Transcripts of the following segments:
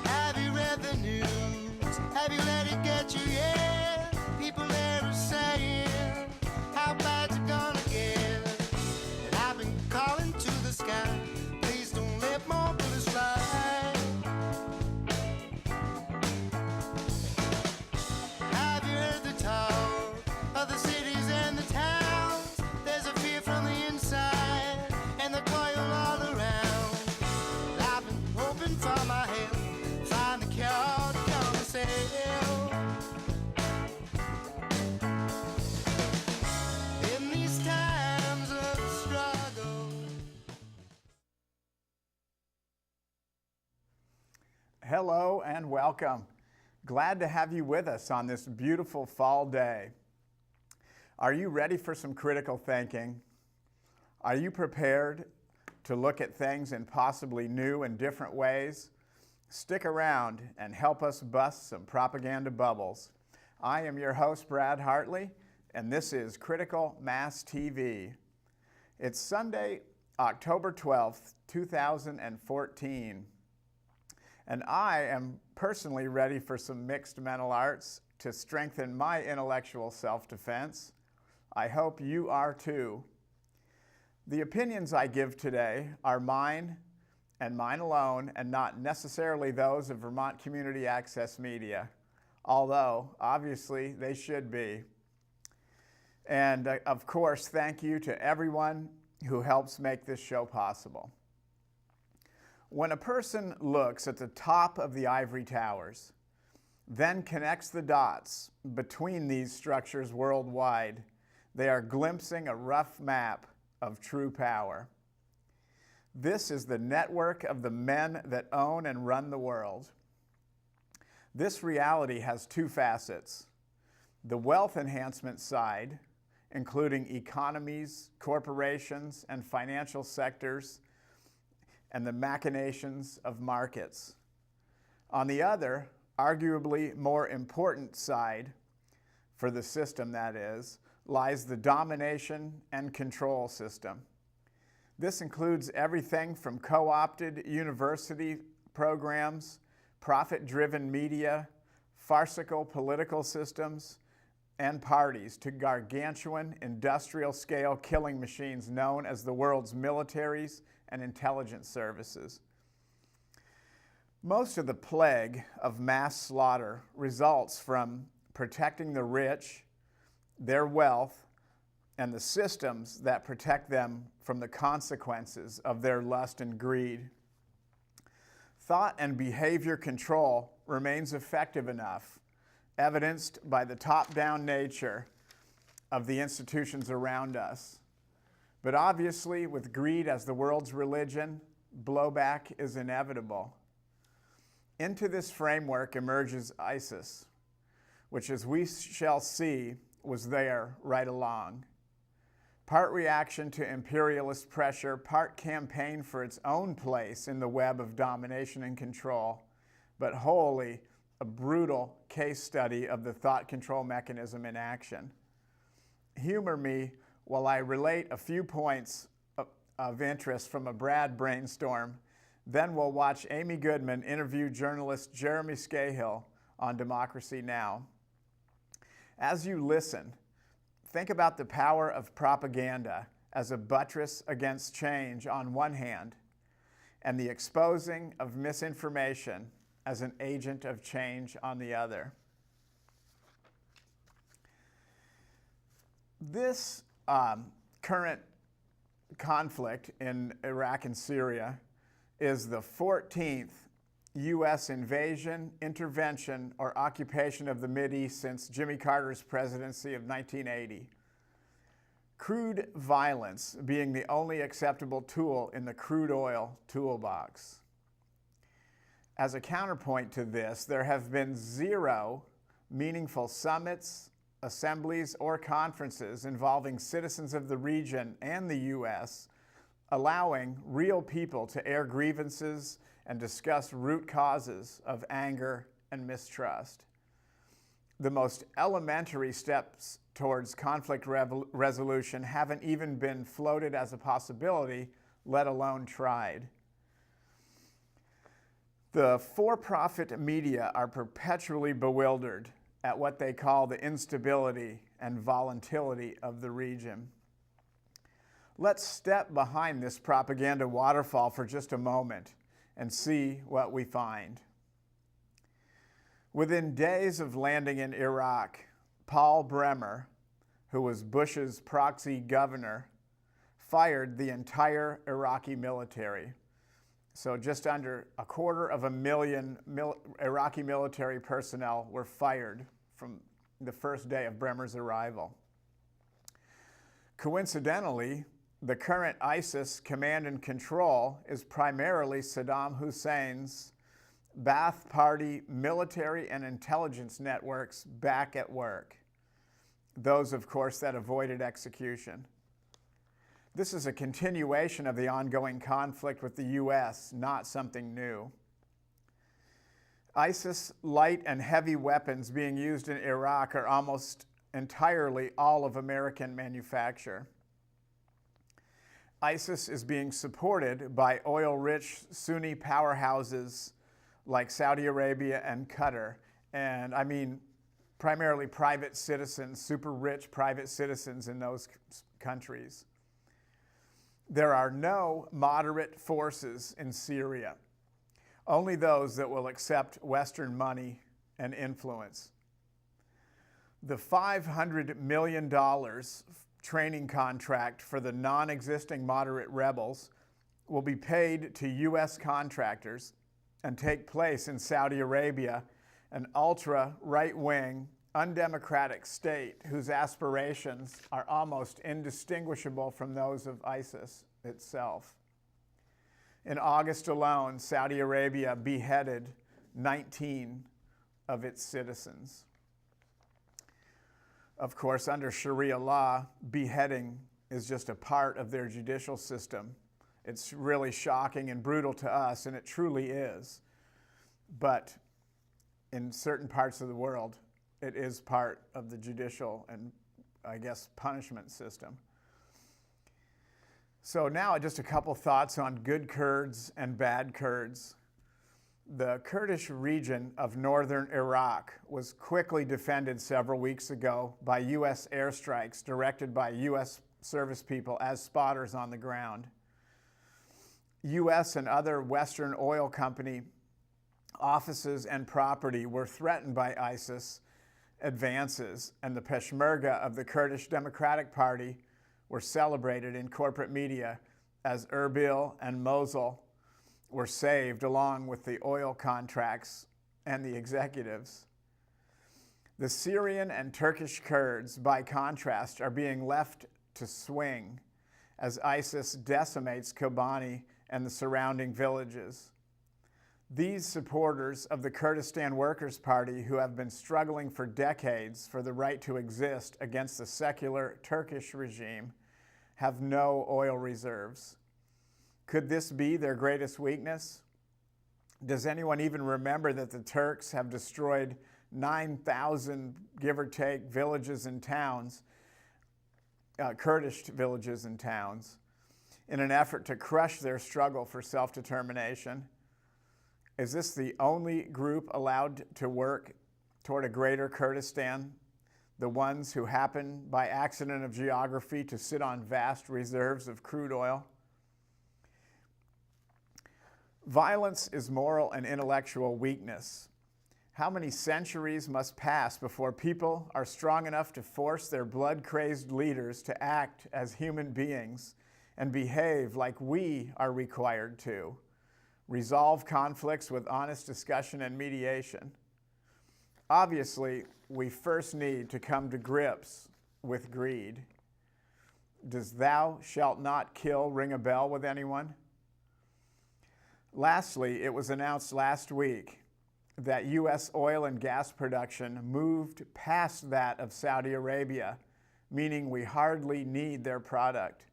Have you read the news? Have you let it get you yet? People there are saying how bad's it gonna get? And I've been calling to the sky, please don't let more bullets fly. Have you heard the talk of the cities and the towns? There's a fear from the inside and the toil all around. And I've been hoping for my help, find the cure to come and sail. In these times of struggle. Hello and welcome. Glad to have you with us on this beautiful fall day. Are you ready for some critical thinking? Are you prepared to look at things in possibly new and different ways? Stick around and help us bust some propaganda bubbles. I am your host, Brad Hartley, and this is Critical Mass TV. It's Sunday, October 12th, 2014. And I am personally ready for some mixed mental arts to strengthen my intellectual self-defense. I hope you are too. The opinions I give today are mine and mine alone, and not necessarily those of Vermont Community Access Media, although obviously they should be. And of course, thank you to everyone who helps make this show possible. When a person looks at the top of the ivory towers, then connects the dots between these structures worldwide, they are glimpsing a rough map of true power. This is the network of the men that own and run the world. This reality has two facets: the wealth enhancement side, including economies, corporations, and financial sectors, and the machinations of markets. On the other, arguably more important side, for the system that is, lies the domination and control system. This includes everything from co-opted university programs, profit-driven media, farcical political systems, and parties to gargantuan industrial-scale killing machines known as the world's militaries and intelligence services. Most of the plague of mass slaughter results from protecting the rich, their wealth, and the systems that protect them from the consequences of their lust and greed. Thought and behavior control remains effective enough, evidenced by the top-down nature of the institutions around us. But obviously, with greed as the world's religion, blowback is inevitable. Into this framework emerges ISIS, which, as we shall see, was there right along. Part reaction to imperialist pressure, part campaign for its own place in the web of domination and control, but wholly a brutal case study of the thought control mechanism in action. Humor me while I relate a few points of interest from a Brad brainstorm. Then we'll watch Amy Goodman interview journalist Jeremy Scahill on Democracy Now! As you listen, think about the power of propaganda as a buttress against change on one hand, and the exposing of misinformation as an agent of change on the other. This current conflict in Iraq and Syria is the 14th U.S. invasion, intervention, or occupation of the Mideast since Jimmy Carter's presidency of 1980. Crude violence being the only acceptable tool in the crude oil toolbox. As a counterpoint to this, there have been zero meaningful summits, assemblies, or conferences involving citizens of the region and the U.S., allowing real people to air grievances and discuss root causes of anger and mistrust. the most elementary steps towards conflict resolution haven't even been floated as a possibility, let alone tried. The for-profit media are perpetually bewildered at what they call the instability and volatility of the region. Let's step behind this propaganda waterfall for just a moment and see what we find. Within days of landing in Iraq, Paul Bremer, who was Bush's proxy governor, fired the entire Iraqi military. So just under 250,000 Iraqi military personnel were fired from the first day of Bremer's arrival. Coincidentally, the current ISIS command and control is primarily Saddam Hussein's Ba'ath Party military and intelligence networks back at work. Those, of course, that avoided execution. This is a continuation of the ongoing conflict with the U.S., not something new. ISIS light and heavy weapons being used in Iraq are almost entirely all of American manufacture. ISIS is being supported by oil-rich Sunni powerhouses like Saudi Arabia and Qatar, and I mean primarily private citizens, super rich private citizens in those countries. There are no moderate forces in Syria, only those that will accept Western money and influence. The $500 million training contract for the non-existing moderate rebels will be paid to U.S. contractors and take place in Saudi Arabia, an ultra-right-wing, undemocratic state whose aspirations are almost indistinguishable from those of ISIS itself. In August alone, Saudi Arabia beheaded 19 of its citizens. Of course, under Sharia law, beheading is just a part of their judicial system. It's really shocking and brutal to us, and it truly is. But in certain parts of the world, it is part of the judicial and, I guess, punishment system. So now just a couple thoughts on good Kurds and bad Kurds. The Kurdish region of northern Iraq was quickly defended several weeks ago by U.S. airstrikes directed by U.S. service people as spotters on the ground. U.S. and other Western oil company offices and property were threatened by ISIS advances, and the Peshmerga of the Kurdish Democratic Party were celebrated in corporate media as Erbil and Mosul were saved along with the oil contracts and the executives. The Syrian and Turkish Kurds, by contrast, are being left to swing as ISIS decimates Kobani and the surrounding villages. These supporters of the Kurdistan Workers' Party, who have been struggling for decades for the right to exist against the secular Turkish regime, have no oil reserves. Could this be their greatest weakness? Does anyone even remember that the Turks have destroyed 9,000, give or take, villages and towns, Kurdish villages and towns, in an effort to crush their struggle for self-determination? Is this the only group allowed to work toward a greater Kurdistan? The ones who happen, by accident of geography, to sit on vast reserves of crude oil? Violence is moral and intellectual weakness. How many centuries must pass before people are strong enough to force their blood-crazed leaders to act as human beings and behave like we are required to? Resolve conflicts with honest discussion and mediation. Obviously, we first need to come to grips with greed. Does "thou shalt not kill" ring a bell with anyone? Lastly, it was announced last week that U.S. oil and gas production moved past that of Saudi Arabia, meaning we hardly need their product.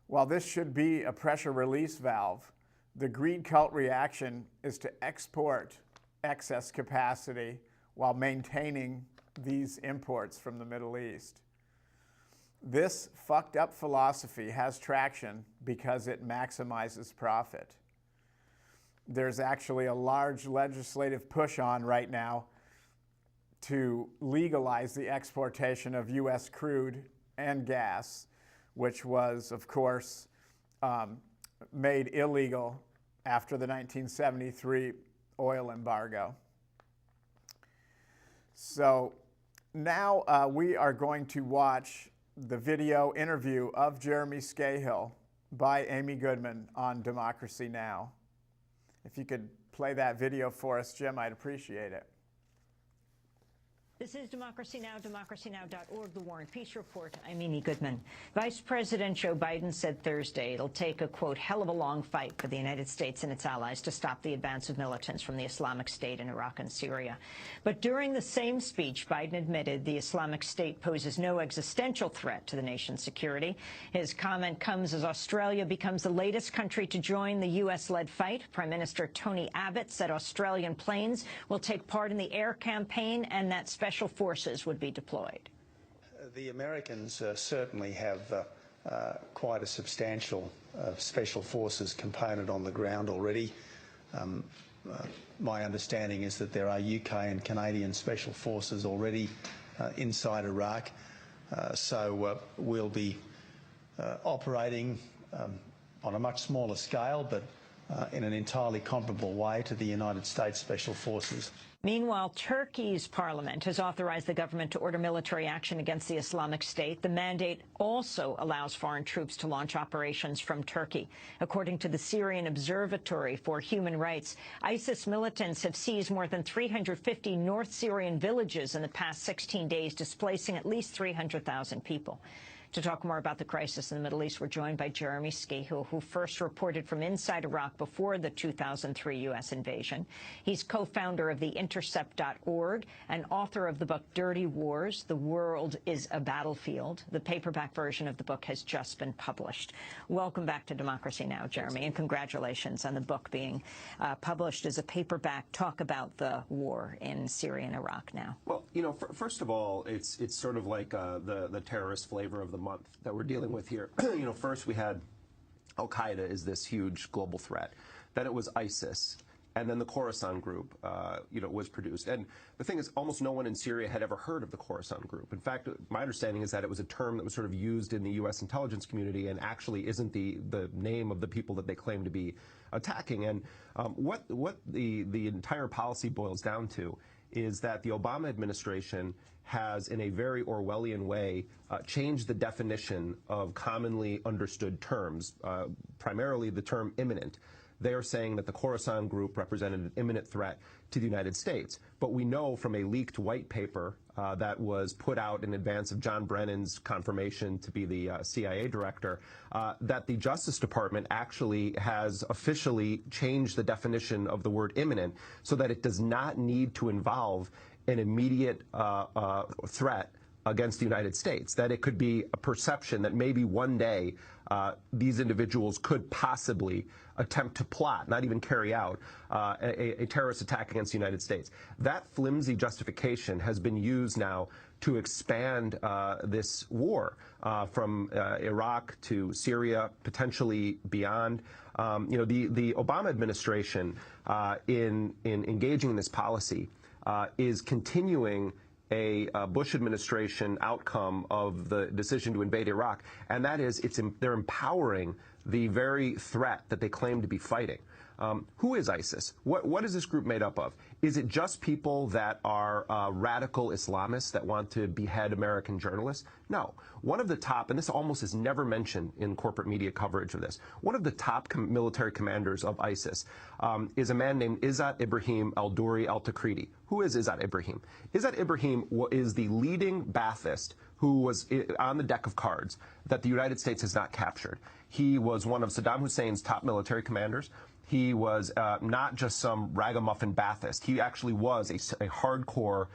While this should be a pressure release valve, the greed cult reaction is to export excess capacity while maintaining these imports from the Middle East. This fucked up philosophy has traction because it maximizes profit. There's actually a large legislative push on right now to legalize the exportation of U.S. crude and gas, which was, of course, made illegal after the 1973 oil embargo. So now we are going to watch the video interview of Jeremy Scahill by Amy Goodman on Democracy Now! If you could play that video for us, Jim, I'd appreciate it. This is Democracy Now!, democracynow.org, The War and Peace Report. I'm Amy Goodman. Vice President Joe Biden said Thursday it'll take a, quote, hell of a long fight for the United States and its allies to stop the advance of militants from the Islamic State in Iraq and Syria. But during the same speech, Biden admitted the Islamic State poses no existential threat to the nation's security. His comment comes as Australia becomes the latest country to join the U.S.-led fight. Prime Minister Tony Abbott said Australian planes will take part in the air campaign and that special forces would be deployed. The Americans certainly have quite a substantial special forces component on the ground already. My understanding is that there are UK and Canadian special forces already inside Iraq. So we'll be operating on a much smaller scale, but in an entirely comparable way to the United States Special Forces. Meanwhile, Turkey's parliament has authorized the government to order military action against the Islamic State. The mandate also allows foreign troops to launch operations from Turkey. According to the Syrian Observatory for Human Rights, ISIS militants have seized more than 350 North Syrian villages in the past 16 days, displacing at least 300,000 people. To talk more about the crisis in the Middle East, we're joined by Jeremy Scahill, who first reported from inside Iraq before the 2003 U.S. invasion. He's co-founder of TheIntercept.org and author of the book Dirty Wars, The World is a Battlefield. The paperback version of the book has just been published. Welcome back to Democracy Now!, Jeremy, and congratulations on the book being published as a paperback. Talk about the war in Syria and Iraq now. Well, you know, first of all, it's sort of like the terrorist flavor of the month that we're dealing with here. You know, first we had Al-Qaeda is this huge global threat. Then it was ISIS. And then the Khorasan group, you know, was produced. And the thing is, almost no one in Syria had ever heard of the Khorasan group. In fact, my understanding is that it was a term that was sort of used in the U.S. intelligence community and actually isn't the name of the people that they claim to be attacking. And what the entire policy boils down to is that the Obama administration has, in a very Orwellian way, changed the definition of commonly understood terms, primarily the term imminent. They are saying that the Khorasan group represented an imminent threat to the United States. But we know from a leaked white paper that was put out in advance of John Brennan's confirmation to be the CIA director, that the Justice Department actually has officially changed the definition of the word imminent so that it does not need to involve an immediate threat against the United States, that it could be a perception that maybe one day these individuals could possibly attempt to plot, not even carry out, a terrorist attack against the United States. That flimsy justification has been used now to expand this war from Iraq to Syria, potentially beyond. You know, the Obama administration, in engaging in this policy, is continuing a Bush administration outcome of the decision to invade Iraq, and that is they're empowering the very threat that they claim to be fighting. Who is ISIS? What is this group made up of? Is it just people that are radical Islamists that want to behead American journalists? No. One of the top, and this almost is never mentioned in corporate media coverage of this, one of the top military commanders of ISIS is a man named Izzat Ibrahim al-Duri al-Takriti. Who is Izzat Ibrahim? Izzat Ibrahim is the leading Ba'athist who was on the deck of cards that the United States has not captured. He was one of Saddam Hussein's top military commanders. He was not just some ragamuffin Ba'athist. He actually was a hardcore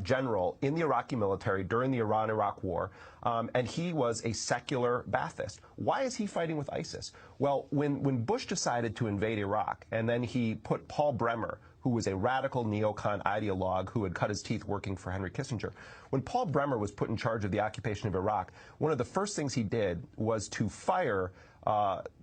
general in the Iraqi military during the Iran-Iraq war, and he was a secular Ba'athist. Why is he fighting with ISIS? Well, when Bush decided to invade Iraq, and then he put Paul Bremer, who was a radical neocon ideologue who had cut his teeth working for Henry Kissinger. When Paul Bremer was put in charge of the occupation of Iraq, one of the first things he did was to fire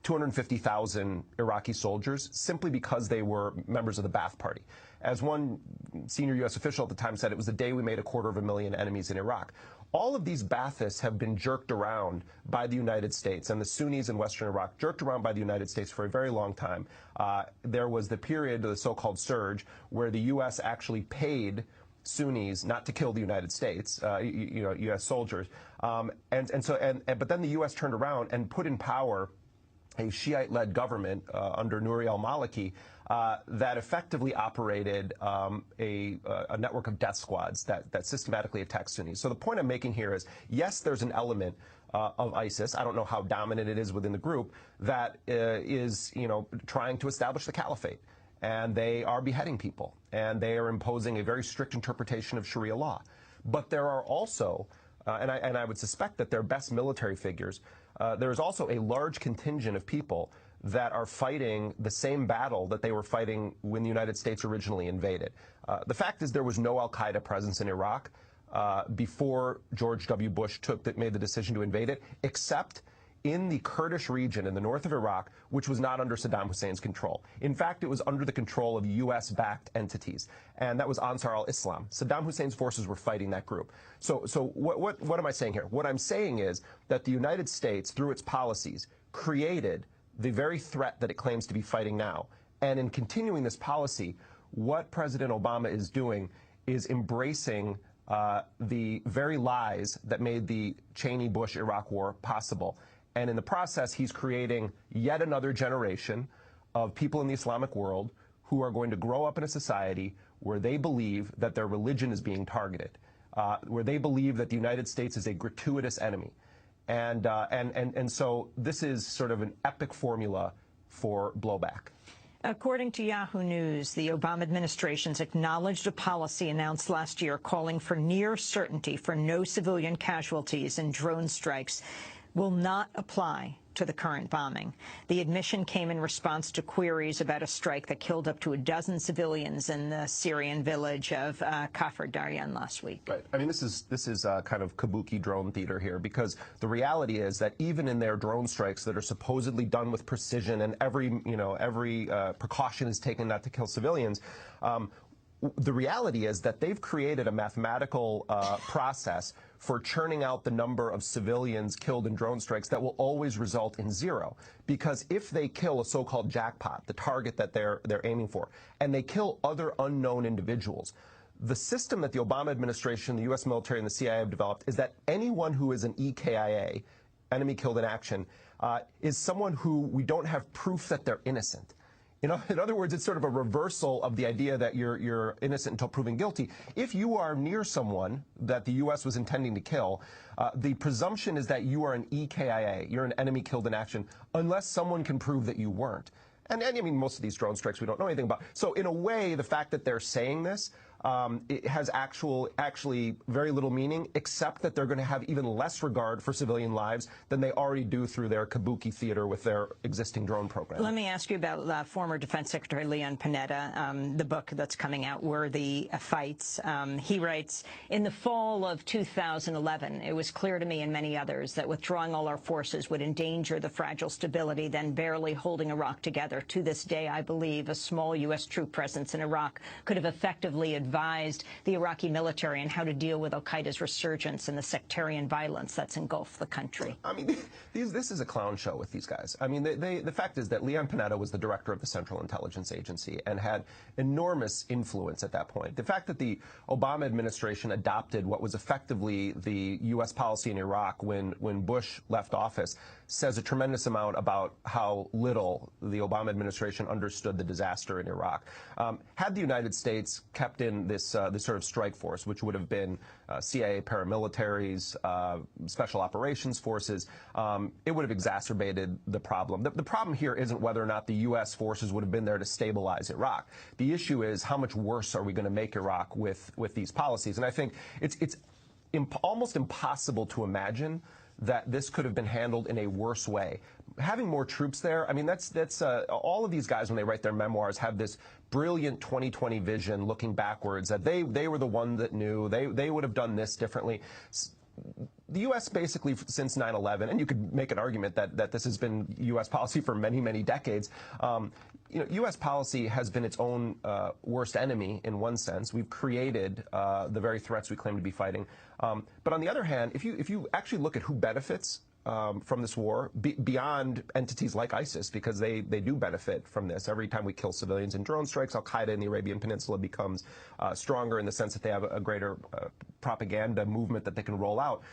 250,000 Iraqi soldiers simply because they were members of the Ba'ath Party. As one senior U.S. official at the time said, it was the day we made 250,000 enemies in Iraq. All of these Ba'athists have been jerked around by the United States, and the Sunnis in western Iraq jerked around by the United States for a very long time. There was the period of the so-called surge where the U.S. actually paid Sunnis not to kill the United States, U.S. soldiers, but then the U.S. turned around and put in power a Shiite-led government under Nouri al-Maliki that effectively operated a network of death squads that systematically attacked Sunnis. So the point I'm making here is, yes, there's an element of ISIS, I don't know how dominant it is within the group, that is trying to establish the caliphate. And they are beheading people, and they are imposing a very strict interpretation of Sharia law. But there are also, and I would suspect that they're best military figures, there is also a large contingent of people that are fighting the same battle that they were fighting when the United States originally invaded. The fact is there was no al-Qaeda presence in Iraq before George W. Bush made the decision to invade it, except in the Kurdish region in the north of Iraq, which was not under Saddam Hussein's control. In fact, it was under the control of U.S.-backed entities, and that was Ansar al-Islam. Saddam Hussein's forces were fighting that group. So what am I saying here? What I'm saying is that the United States, through its policies, created the very threat that it claims to be fighting now. And in continuing this policy, what President Obama is doing is embracing the very lies that made the Cheney-Bush-Iraq war possible. And in the process, he's creating yet another generation of people in the Islamic world who are going to grow up in a society where they believe that their religion is being targeted, where they believe that the United States is a gratuitous enemy. And so this is sort of an epic formula for blowback. According to Yahoo News, the Obama administration's acknowledged a policy announced last year calling for near certainty for no civilian casualties in drone strikes will not apply to the current bombing. The admission came in response to queries about a strike that killed up to a dozen civilians in the Syrian village of Kafr Daryan last week. Right. I mean, this is kind of kabuki drone theater here, because the reality is that even in their drone strikes that are supposedly done with precision and every precaution is taken not to kill civilians, the reality is that they've created a mathematical process for churning out the number of civilians killed in drone strikes that will always result in zero. Because if they kill a so-called jackpot, the target that they're aiming for, and they kill other unknown individuals, the system that the Obama administration, the U.S. military, and the CIA have developed is that anyone who is an EKIA, enemy killed in action, is someone who we don't have proof that they're innocent. In other words, it's sort of a reversal of the idea that you're innocent until proven guilty. If you are near someone that the U.S. was intending to kill, the presumption is that you are an EKIA, you're an enemy killed in action, unless someone can prove that you weren't. And I mean, most of these drone strikes we don't know anything about. So in a way, the fact that they're saying this, it has actually very little meaning, except that they're going to have even less regard for civilian lives than they already do through their kabuki theater with their existing drone program. Let me ask you about former Defense Secretary Leon Panetta, the book that's coming out, Worthy Fights. He writes, in the fall of 2011, it was clear to me and many others that withdrawing all our forces would endanger the fragile stability then barely holding Iraq together. To this day, I believe a small U.S. troop presence in Iraq could have effectively advised the Iraqi military on how to deal with al-Qaeda's resurgence and the sectarian violence that's engulfed the country. I mean, this is a clown show with these guys. I mean, the fact is that Leon Panetta was the director of the Central Intelligence Agency and had enormous influence at that point. The fact that the Obama administration adopted what was effectively the U.S. policy in Iraq when Bush left office says a tremendous amount about how little the Obama administration understood the disaster in Iraq. Had the United States kept in this sort of strike force, which would have been CIA paramilitaries, special operations forces, it would have exacerbated the problem. The problem here isn't whether or not the U.S. forces would have been there to stabilize Iraq. The issue is how much worse are we going to make Iraq with these policies? And I think it's almost impossible to imagine that this could have been handled in a worse way. Having more troops there, I mean, that's all of these guys, when they write their memoirs, have this brilliant 2020 vision looking backwards, that they were the one that knew, they would have done this differently. The U.S. basically since 9/11, and you could make an argument that this has been U.S. policy for many, many decades. U.S. policy has been its own worst enemy in one sense. We've created the very threats we claim to be fighting. But on the other hand, if you actually look at who benefits from this war, beyond entities like ISIS, because they do benefit from this. Every time we kill civilians in drone strikes, Al-Qaeda in the Arabian Peninsula becomes stronger in the sense that they have a greater propaganda movement that they can roll out.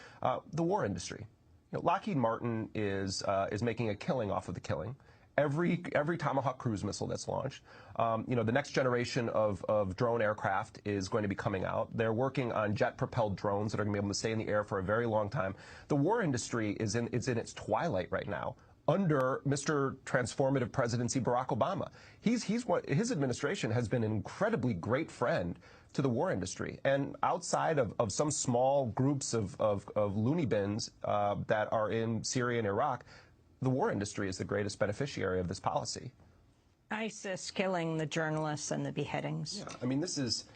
The war industry. Lockheed Martin is making a killing off of the killing. Every Tomahawk cruise missile that's launched, the next generation of drone aircraft is going to be coming out. They're working on jet-propelled drones that are going to be able to stay in the air for a very long time. The war industry is in its twilight right now under Mr. Transformative Presidency Barack Obama. His administration has been an incredibly great friend to the war industry. And outside of some small groups of loony bins that are in Syria and Iraq, the war industry is the greatest beneficiary of this policy. ISIS killing the journalists and the beheadings. Yeah, I mean, this is,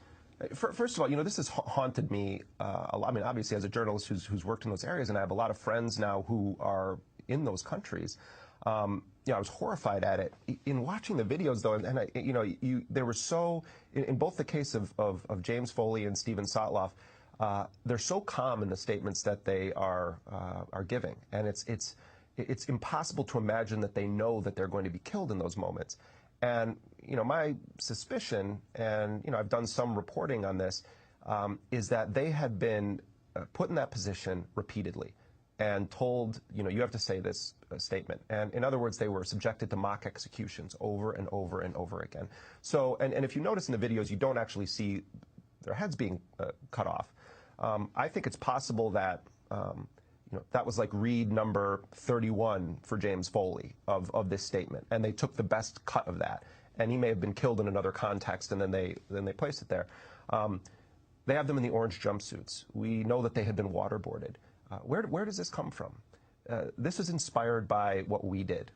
first of all, this has haunted me a lot. I mean, obviously, as a journalist who's worked in those areas, and I have a lot of friends now who are in those countries. I was horrified at it. In watching the videos, though, and they were so, in both the case of James Foley and Stephen Sotloff, they're so calm in the statements that they are giving, and it's impossible to imagine that they know that they're going to be killed in those moments. And, my suspicion, and, I've done some reporting on this, is that they had been put in that position repeatedly and told, you have to say this statement. And in other words, they were subjected to mock executions over and over and over again. So, and if you notice in the videos, you don't actually see their heads being cut off. I think it's possible that that was like read number 31 for James Foley of this statement, and they took the best cut of that, and he may have been killed in another context, and then they placed it there. They have them in the orange jumpsuits. We know that they had been waterboarded. Where does this come from? This is inspired by what we did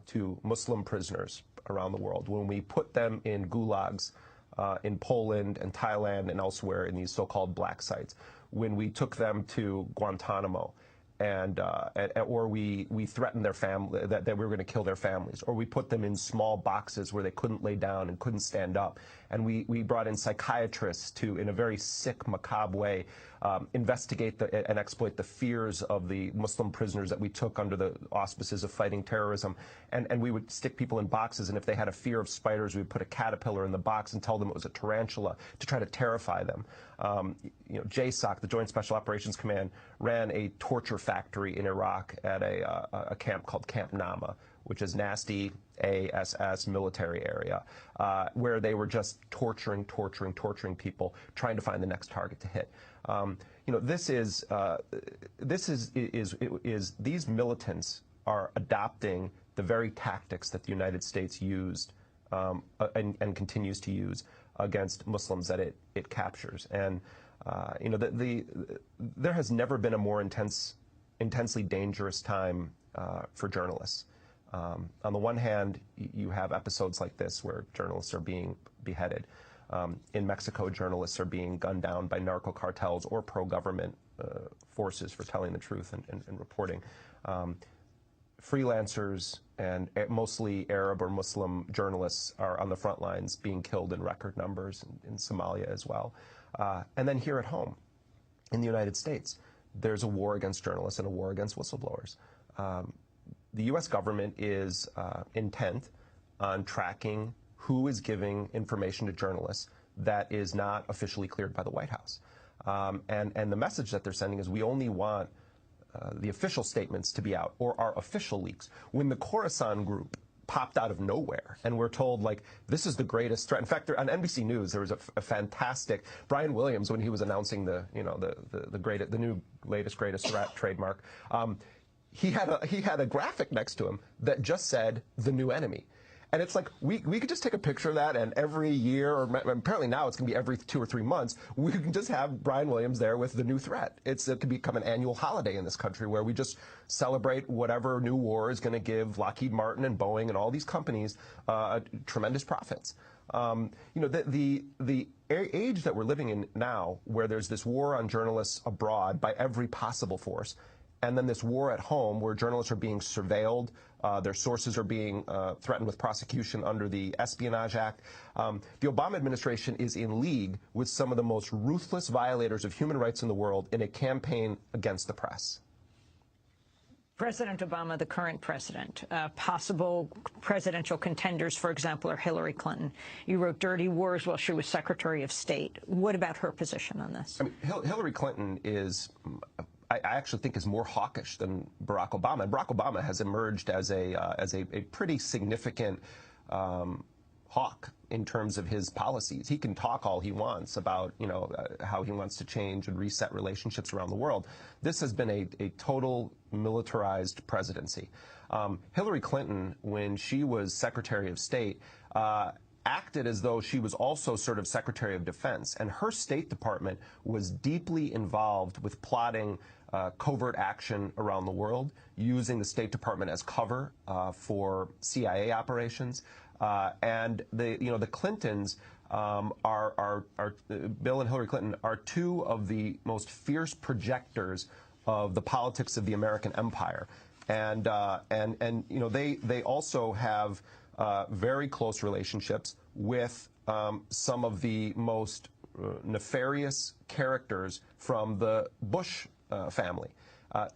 to Muslim prisoners around the world when we put them in gulags in Poland and Thailand and elsewhere in these so-called black sites. When we took them to Guantanamo, or we threatened their family that we were going to kill their families, or we put them in small boxes where they couldn't lay down and couldn't stand up, and we brought in psychiatrists to, in a very sick, macabre way, investigate and exploit the fears of the Muslim prisoners that we took under the auspices of fighting terrorism, and we would stick people in boxes, and if they had a fear of spiders, we would put a caterpillar in the box and tell them it was a tarantula to try to terrify them. JSOC, the Joint Special Operations Command, ran a torture factory in Iraq at a camp called Camp Nama, which is nasty ASS military area, where they were just torturing people, trying to find the next target to hit. These militants are adopting the very tactics that the United States used and continues to use against Muslims that it captures. And there has never been a more intensely dangerous time for journalists. On the one hand, you have episodes like this where journalists are being beheaded. In Mexico, journalists are being gunned down by narco cartels or pro-government forces for telling the truth and reporting. Freelancers and mostly Arab or Muslim journalists are on the front lines being killed in record numbers in Somalia as well. And then here at home, in the United States, there's a war against journalists and a war against whistleblowers. The U.S. government is intent on tracking who is giving information to journalists that is not officially cleared by the White House. And the message that they're sending is we only want the official statements to be out, or our official leaks. When the Khorasan group popped out of nowhere, and we're told, like, this is the greatest threat. In fact, on NBC News, there was a fantastic Brian Williams, when he was announcing the new latest greatest threat trademark. He had a graphic next to him that just said the new enemy. And it's like, we could just take a picture of that, and every year, or apparently now it's going to be every 2 or 3 months, we can just have Brian Williams there with the new threat. It could become an annual holiday in this country where we just celebrate whatever new war is going to give Lockheed Martin and Boeing and all these companies tremendous profits. The age that we're living in now, where there's this war on journalists abroad by every possible force, and then this war at home where journalists are being surveilled, their sources are being threatened with prosecution under the Espionage Act. The Obama administration is in league with some of the most ruthless violators of human rights in the world in a campaign against the press. President Obama, the current president, possible presidential contenders, for example, are Hillary Clinton. You wrote Dirty Wars while she was Secretary of State. What about her position on this? I mean, Hillary Clinton is, I actually think, is more hawkish than Barack Obama. And Barack Obama has emerged as a pretty significant hawk in terms of his policies. He can talk all he wants about, how he wants to change and reset relationships around the world. This has been a total militarized presidency. Hillary Clinton, when she was Secretary of State, acted as though she was also sort of Secretary of Defense, and her State Department was deeply involved with plotting covert action around the world, using the State Department as cover for CIA operations. And the Clintons Bill and Hillary Clinton are two of the most fierce projectors of the politics of the American empire, and they also have very close relationships with some of the most nefarious characters from the Bush family.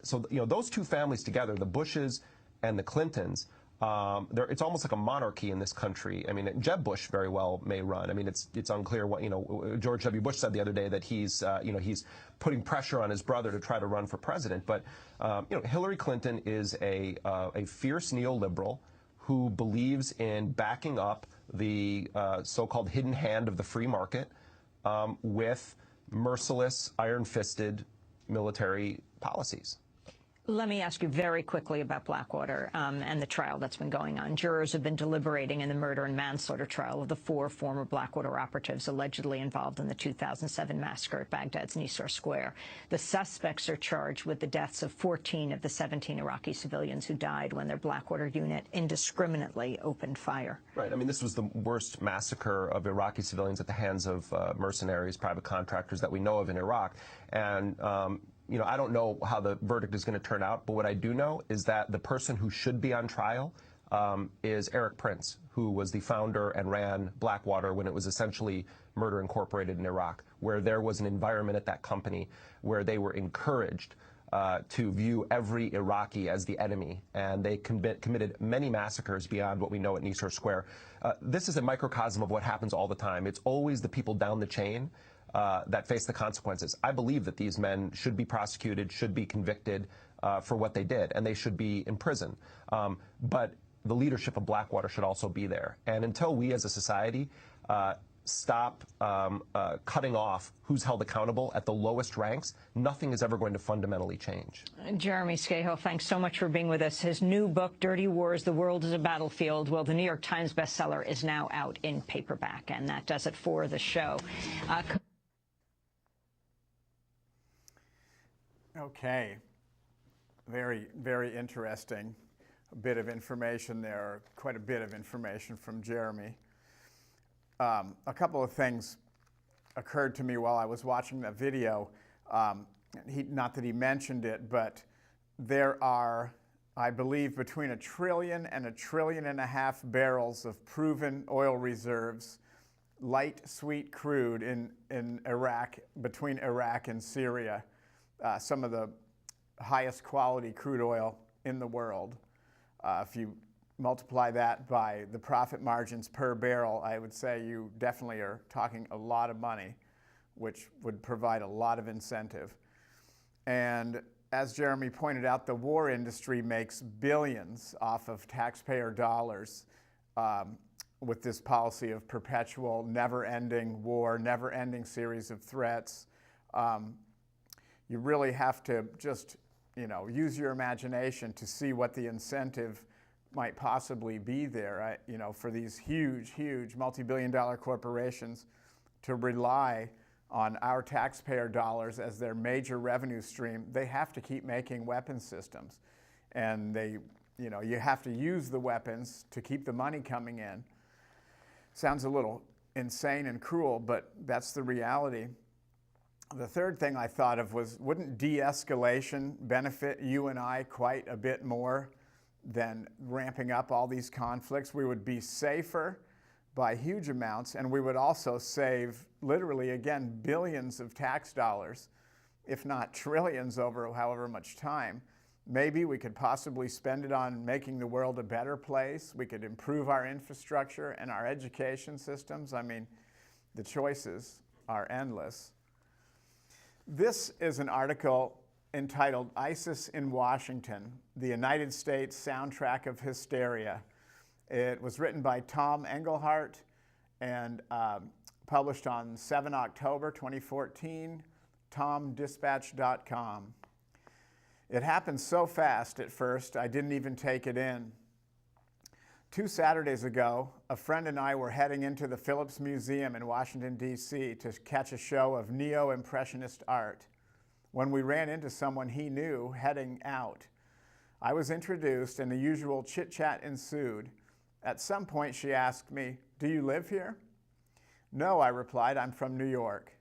So those two families together, the Bushes and the Clintons, it's almost like a monarchy in this country. I mean, Jeb Bush very well may run. I mean, it's unclear what, George W. Bush said the other day that he's putting pressure on his brother to try to run for president. But, Hillary Clinton is a fierce neoliberal who believes in backing up the so-called hidden hand of the free market with merciless, iron-fisted military policies. Let me ask you very quickly about Blackwater and the trial that's been going on. Jurors have been deliberating in the murder and manslaughter trial of the 4 former Blackwater operatives allegedly involved in the 2007 massacre at Baghdad's Nisour Square. The suspects are charged with the deaths of 14 of the 17 Iraqi civilians who died when their Blackwater unit indiscriminately opened fire. Right. I mean, this was the worst massacre of Iraqi civilians at the hands of mercenaries, private contractors that we know of in Iraq. And I don't know how the verdict is going to turn out, but what I do know is that the person who should be on trial is Eric Prince, who was the founder and ran Blackwater when it was essentially Murder Incorporated in Iraq, where there was an environment at that company where they were encouraged to view every Iraqi as the enemy, and they committed many massacres beyond what we know at Nisour Square. This is a microcosm of what happens all the time. It's always the people down the chain that face the consequences. I believe that these men should be prosecuted, should be convicted for what they did, and they should be in prison. But the leadership of Blackwater should also be there. And until we as a society stop cutting off who's held accountable at the lowest ranks, nothing is ever going to fundamentally change. Jeremy Scahill, thanks so much for being with us. His new book, Dirty Wars, The World is a Battlefield, well, the New York Times bestseller, is now out in paperback. And that does it for the show. Okay. Very, very interesting. A bit of information there, quite a bit of information from Jeremy. A couple of things occurred to me while I was watching that video. Not that he mentioned it, but there are, I believe, between 1 trillion and 1.5 trillion barrels of proven oil reserves, light sweet crude in Iraq, between Iraq and Syria. Some of the highest quality crude oil in the world. If you multiply that by the profit margins per barrel, I would say you definitely are talking a lot of money, which would provide a lot of incentive. And as Jeremy pointed out, the war industry makes billions off of taxpayer dollars with this policy of perpetual, never-ending war, never-ending series of threats. You really have to just, use your imagination to see what the incentive might possibly be there, for these huge multi-billion-dollar corporations to rely on our taxpayer dollars as their major revenue stream. They have to keep making weapon systems, and you have to use the weapons to keep the money coming in. Sounds a little insane and cruel, but that's the reality. The third thing I thought of was, wouldn't de-escalation benefit you and I quite a bit more than ramping up all these conflicts? We would be safer by huge amounts, and we would also save, literally, again, billions of tax dollars, if not trillions over however much time. Maybe we could possibly spend it on making the world a better place. We could improve our infrastructure and our education systems. I mean, the choices are endless. This is an article entitled "ISIS in Washington, the United States Soundtrack of Hysteria." It was written by Tom Engelhardt and published on 7 October 2014, tomdispatch.com. It happened so fast at first, I didn't even take it in. 2 Saturdays ago, a friend and I were heading into the Phillips Museum in Washington, D.C. to catch a show of neo-impressionist art when we ran into someone he knew heading out. I was introduced and the usual chit-chat ensued. At some point, she asked me, "Do you live here?" "No," I replied, "I'm from New York."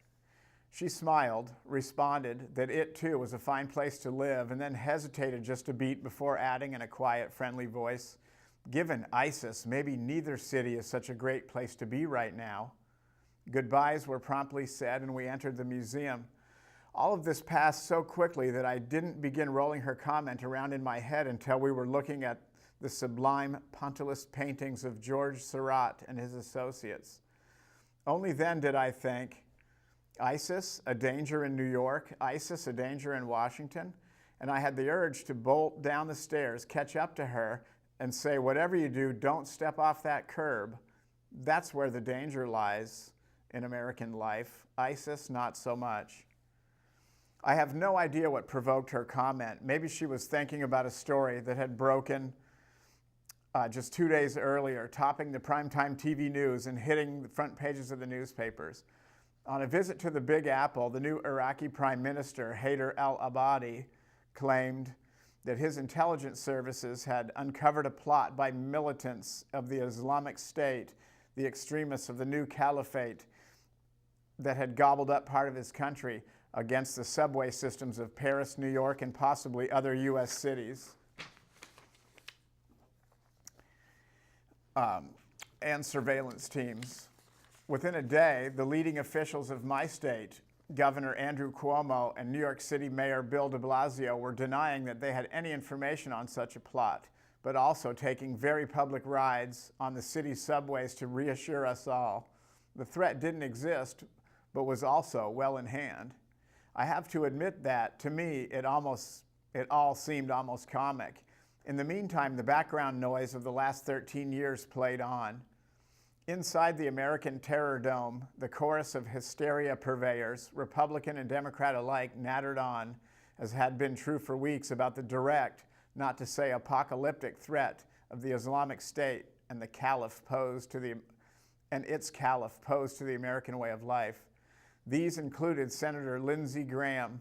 She smiled, responded that it too was a fine place to live, and then hesitated just a beat before adding in a quiet, friendly voice, "Given ISIS, maybe neither city is such a great place to be right now." Goodbyes were promptly said, and we entered the museum. All of this passed so quickly that I didn't begin rolling her comment around in my head until we were looking at the sublime puntillist paintings of George Seurat and his associates. Only then did I think, ISIS, a danger in New York, ISIS, a danger in Washington, and I had the urge to bolt down the stairs, catch up to her, and say, whatever you do, don't step off that curb. That's where the danger lies in American life. ISIS, not so much. I have no idea what provoked her comment. Maybe she was thinking about a story that had broken just 2 days earlier, topping the primetime TV news and hitting the front pages of the newspapers. On a visit to the Big Apple, the new Iraqi Prime Minister, Haider al-Abadi, claimed that his intelligence services had uncovered a plot by militants of the Islamic State, the extremists of the new caliphate, that had gobbled up part of his country against the subway systems of Paris, New York, and possibly other U.S. cities. And surveillance teams. Within a day, the leading officials of my state, Governor Andrew Cuomo and New York City Mayor Bill de Blasio, were denying that they had any information on such a plot, but also taking very public rides on the city's subways to reassure us all. The threat didn't exist, but was also well in hand. I have to admit that, to me, it all seemed almost comic. In the meantime, the background noise of the last 13 years played on. Inside the American Terror Dome, the chorus of hysteria purveyors, Republican and Democrat alike, nattered on, as had been true for weeks, about the direct, not to say apocalyptic, threat of the Islamic State and its caliph posed to the American way of life. These included Senator Lindsey Graham.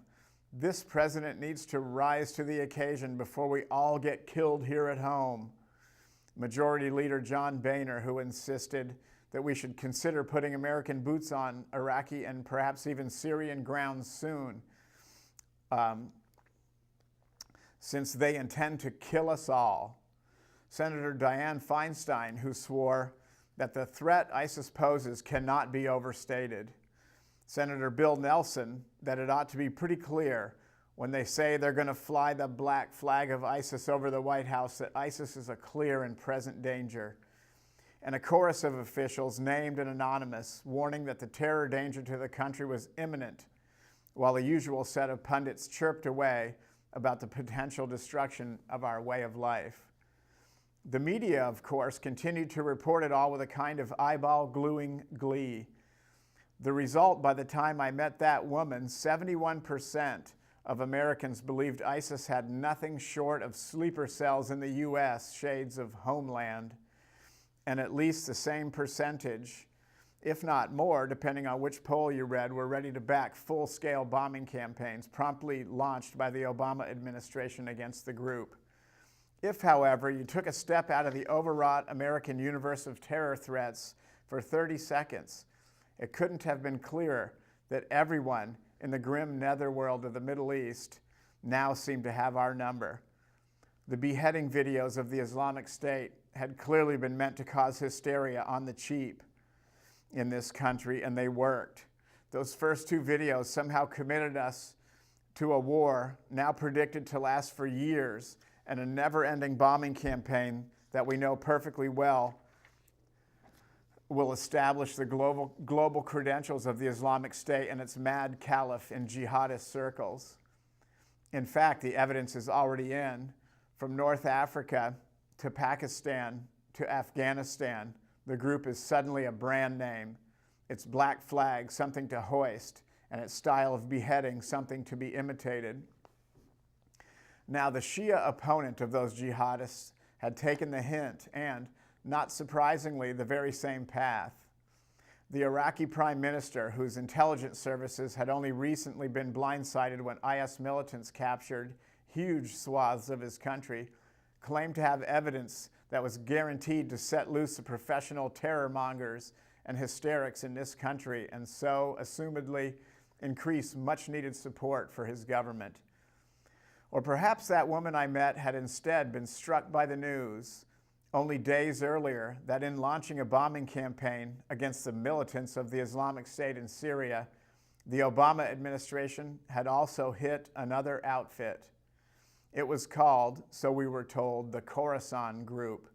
This president needs to rise to the occasion before we all get killed here at home. Majority Leader John Boehner, who insisted that we should consider putting American boots on Iraqi and perhaps even Syrian ground soon, since they intend to kill us all. Senator Dianne Feinstein, who swore that the threat ISIS poses cannot be overstated. Senator Bill Nelson, that it ought to be pretty clear when they say they're going to fly the black flag of ISIS over the White House that ISIS is a clear and present danger. And a chorus of officials, named and anonymous, warning that the terror danger to the country was imminent, while a usual set of pundits chirped away about the potential destruction of our way of life. The media, of course, continued to report it all with a kind of eyeball-gluing glee. The result, by the time I met that woman, 71% of Americans believed ISIS had nothing short of sleeper cells in the U.S., shades of homeland, and at least the same percentage, if not more, depending on which poll you read, were ready to back full-scale bombing campaigns promptly launched by the Obama administration against the group. If, however, you took a step out of the overwrought American universe of terror threats for 30 seconds, it couldn't have been clearer that everyone in the grim netherworld of the Middle East now seemed to have our number. The beheading videos of the Islamic State had clearly been meant to cause hysteria on the cheap in this country, and they worked. Those first two videos somehow committed us to a war now predicted to last for years and a never-ending bombing campaign that we know perfectly well will establish the global credentials of the Islamic State and its mad caliph in jihadist circles. In fact, the evidence is already in. From North Africa to Pakistan to Afghanistan, the group is suddenly a brand name. Its black flag, something to hoist, and its style of beheading, something to be imitated. Now, the Shia opponent of those jihadists had taken the hint and, not surprisingly, the very same path. The Iraqi prime minister, whose intelligence services had only recently been blindsided when IS militants captured huge swaths of his country, claimed to have evidence that was guaranteed to set loose the professional terror mongers and hysterics in this country, and so, assumedly, increase much-needed support for his government. Or perhaps that woman I met had instead been struck by the news only days earlier that in launching a bombing campaign against the militants of the Islamic State in Syria, the Obama administration had also hit another outfit. It was called, so we were told, the Khorasan Group.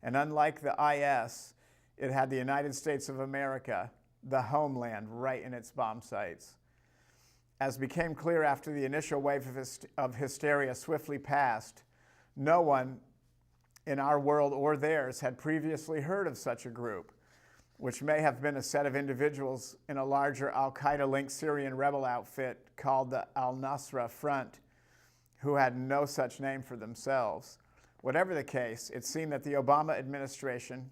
And unlike the IS, it had the United States of America, the homeland, right in its bomb sites. As became clear after the initial wave of hysteria swiftly passed, no one in our world or theirs had previously heard of such a group, which may have been a set of individuals in a larger al-Qaeda-linked Syrian rebel outfit called the al-Nusra Front, who had no such name for themselves. Whatever the case, it seemed that the Obama administration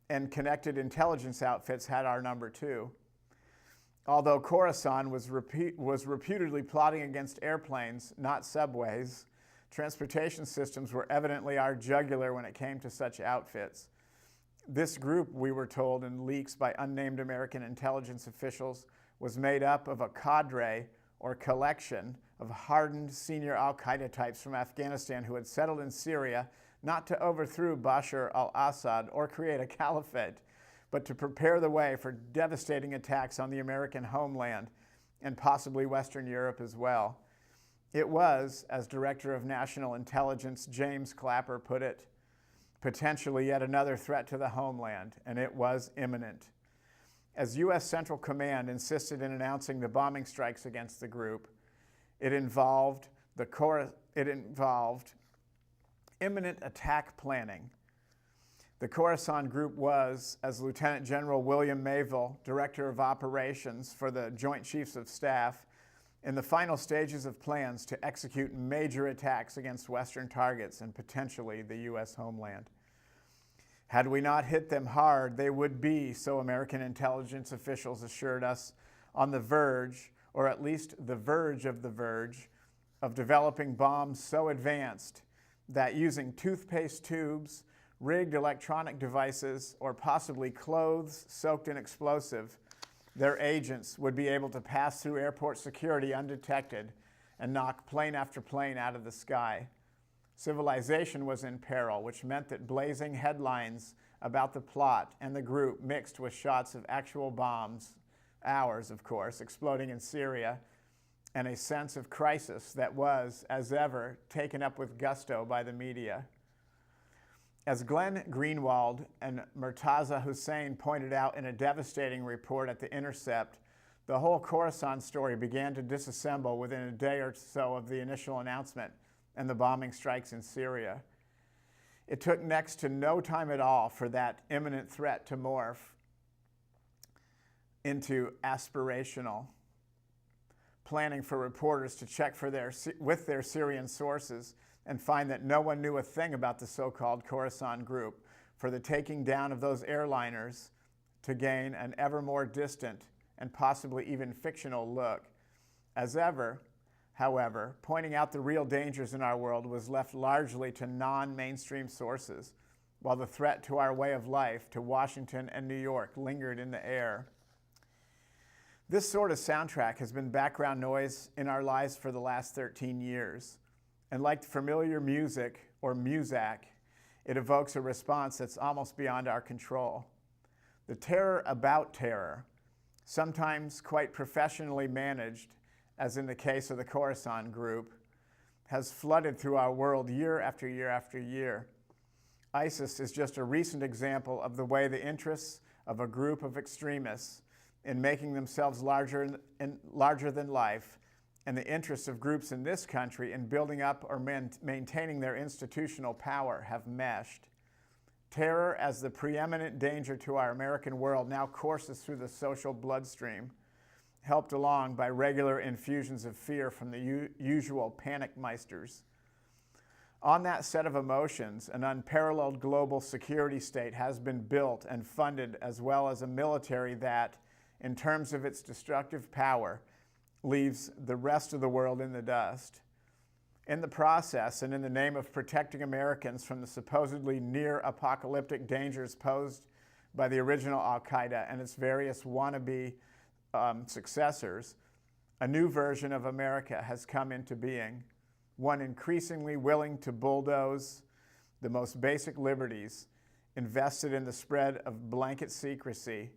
and connected intelligence outfits had our number too. Although Khorasan was reputedly plotting against airplanes, not subways, transportation systems were evidently our jugular when it came to such outfits. This group, we were told in leaks by unnamed American intelligence officials, was made up of a cadre or collection of hardened senior al-Qaeda types from Afghanistan who had settled in Syria not to overthrow Bashar al-Assad or create a caliphate, but to prepare the way for devastating attacks on the American homeland and possibly Western Europe as well. It was, as Director of National Intelligence James Clapper put it, potentially yet another threat to the homeland, and it was imminent. As U.S. Central Command insisted in announcing the bombing strikes against the group, it involved imminent attack planning. The Khorasan Group was, as Lieutenant General William Mayville, Director of Operations for the Joint Chiefs of Staff, in the final stages of plans to execute major attacks against Western targets and potentially the U.S. homeland. Had we not hit them hard, they would be, so American intelligence officials assured us, on the verge, or at least the verge, of developing bombs so advanced that using toothpaste tubes, rigged electronic devices, or possibly clothes soaked in explosive, their agents would be able to pass through airport security undetected and knock plane after plane out of the sky. Civilization was in peril, which meant that blazing headlines about the plot and the group mixed with shots of actual bombs, ours of course, exploding in Syria, and a sense of crisis that was, as ever, taken up with gusto by the media. As Glenn Greenwald and Murtaza Hussain pointed out in a devastating report at The Intercept, the whole Khorasan story began to disassemble within a day or so of the initial announcement and the bombing strikes in Syria. It took next to no time at all for that imminent threat to morph into aspirational. planning for reporters to check with their Syrian sources and find that no one knew a thing about the so-called Khorasan group, for the taking down of those airliners to gain an ever more distant and possibly even fictional look. As ever, however, pointing out the real dangers in our world was left largely to non-mainstream sources, while the threat to our way of life, to Washington and New York, lingered in the air. This sort of soundtrack has been background noise in our lives for the last 13 years. And like familiar music, or muzak, it evokes a response that's almost beyond our control. The terror about terror, sometimes quite professionally managed, as in the case of the Khorasan group, has flooded through our world year after year after year. ISIS is just a recent example of the way the interests of a group of extremists in making themselves larger than life, and the interests of groups in this country in building up or maintaining their institutional power have meshed. Terror as the preeminent danger to our American world now courses through the social bloodstream, helped along by regular infusions of fear from the usual panic meisters. On that set of emotions, an unparalleled global security state has been built and funded, as well as a military that, in terms of its destructive power, leaves the rest of the world in the dust. In the process, and in the name of protecting Americans from the supposedly near-apocalyptic dangers posed by the original Al-Qaeda and its various wannabe successors, a new version of America has come into being, one increasingly willing to bulldoze the most basic liberties, invested in the spread of blanket secrecy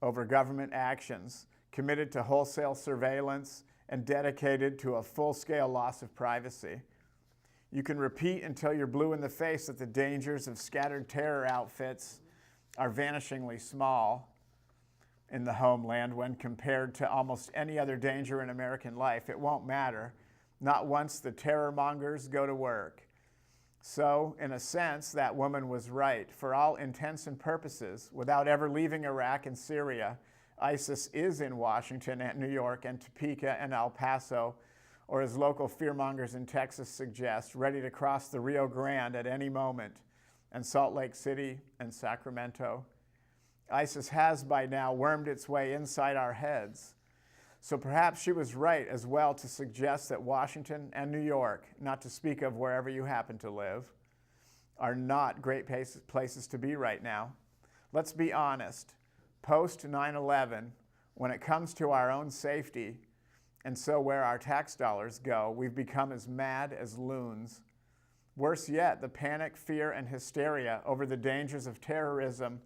over government actions, committed to wholesale surveillance, and dedicated to a full-scale loss of privacy. You can repeat until you're blue in the face that the dangers of scattered terror outfits are vanishingly small in the homeland when compared to almost any other danger in American life. It won't matter, not once the terror mongers go to work. So, in a sense, that woman was right. For all intents and purposes, without ever leaving Iraq and Syria, ISIS is in Washington and New York and Topeka and El Paso, or as local fearmongers in Texas suggest, ready to cross the Rio Grande at any moment, and Salt Lake City and Sacramento. ISIS has by now wormed its way inside our heads. So perhaps she was right as well to suggest that Washington and New York, not to speak of wherever you happen to live, are not great places to be right now. Let's be honest. Post 9/11, when it comes to our own safety, and so where our tax dollars go, we've become as mad as loons. Worse yet, the panic, fear, and hysteria over the dangers of terrorism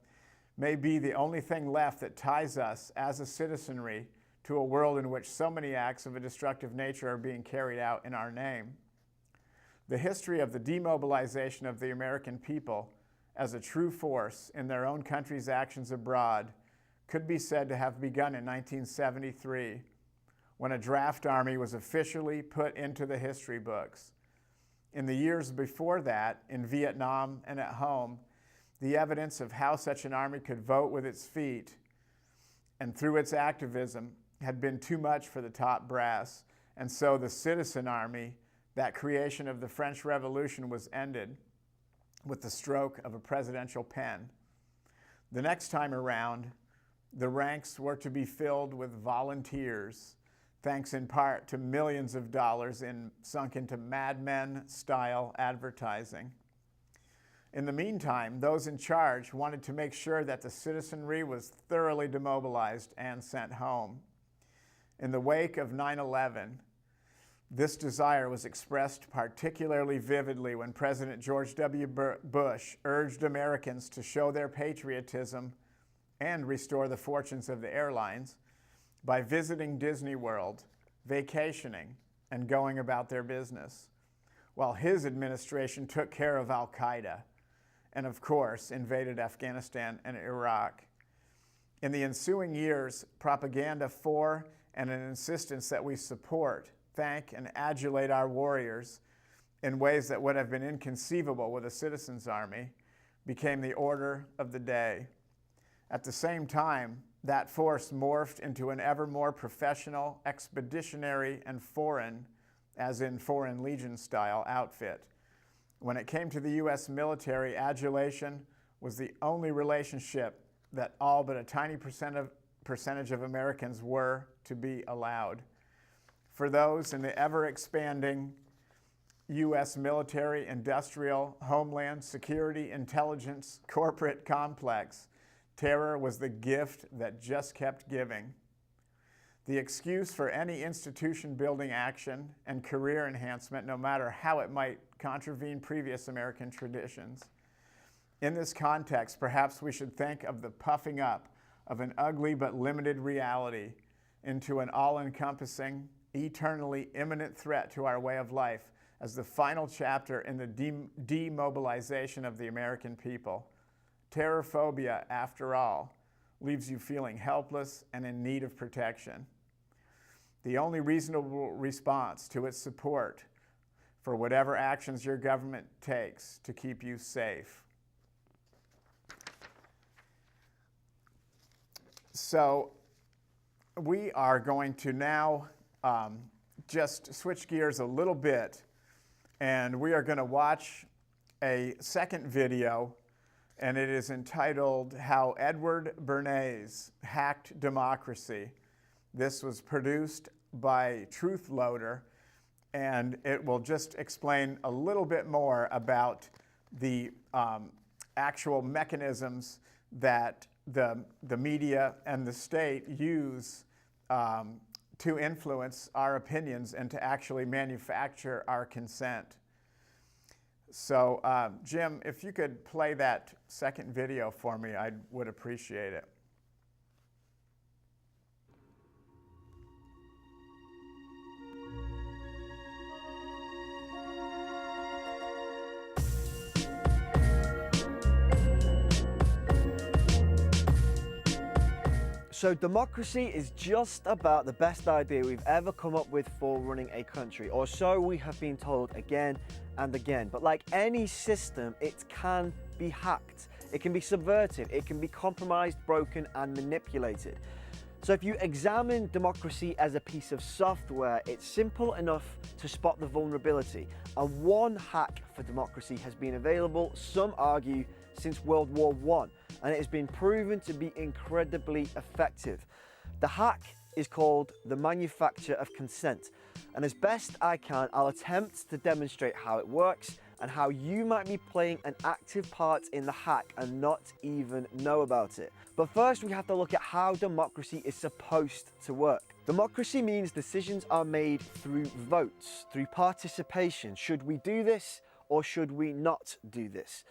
may be the only thing left that ties us as a citizenry to a world in which so many acts of a destructive nature are being carried out in our name. The history of the demobilization of the American people as a true force in their own country's actions abroad could be said to have begun in 1973, when a draft army was officially put into the history books. In the years before that, in Vietnam and at home, the evidence of how such an army could vote with its feet and through its activism had been too much for the top brass, and so the citizen army, that creation of the French Revolution, was ended with the stroke of a presidential pen. The next time around, the ranks were to be filled with volunteers, thanks in part to millions of dollars sunk into Mad Men-style advertising. In the meantime, those in charge wanted to make sure that the citizenry was thoroughly demobilized and sent home. In the wake of 9/11, this desire was expressed particularly vividly when President George W. Bush urged Americans to show their patriotism and restore the fortunes of the airlines by visiting Disney World, vacationing, and going about their business, while his administration took care of Al-Qaeda and, of course, invaded Afghanistan and Iraq. In the ensuing years, propaganda for and an insistence that we support, thank, and adulate our warriors in ways that would have been inconceivable with a citizens' army became the order of the day. At the same time, that force morphed into an ever more professional, expeditionary, and foreign, as in Foreign Legion style, outfit. When it came to the U.S. military, adulation was the only relationship that all but a tiny percentage of Americans were to be allowed. For those in the ever-expanding U.S. military, industrial, homeland security, intelligence, corporate complex, terror was the gift that just kept giving. The excuse for any institution-building action and career enhancement, no matter how it might contravene previous American traditions. In this context, perhaps we should think of the puffing up of an ugly but limited reality into an all-encompassing, eternally imminent threat to our way of life as the final chapter in the demobilization of the American people. Terrorphobia, after all, leaves you feeling helpless and in need of protection. The only reasonable response to its support for whatever actions your government takes to keep you safe. So we are going to now just switch gears a little bit, and we are going to watch a second video, and it is entitled How Edward Bernays Hacked Democracy. This was produced by Truthloader, and it will just explain a little bit more about the actual mechanisms that the media and the state use to influence our opinions and to actually manufacture our consent. So, Jim, if you could play that second video for me, I would appreciate it. So democracy is just about the best idea we've ever come up with for running a country, or so we have been told again and again. But like any system, it can be hacked, it can be subverted, it can be compromised, broken, and manipulated. So if you examine democracy as a piece of software, it's simple enough to spot the vulnerability. And one hack for democracy has been available, some argue, since World War I, and it has been proven to be incredibly effective. The hack is called the manufacture of consent, and as best I can, I'll attempt to demonstrate how it works and how you might be playing an active part in the hack and not even know about it. But first, we have to look at how democracy is supposed to work. Democracy means decisions are made through votes, through participation. Should we do this or should we not do this?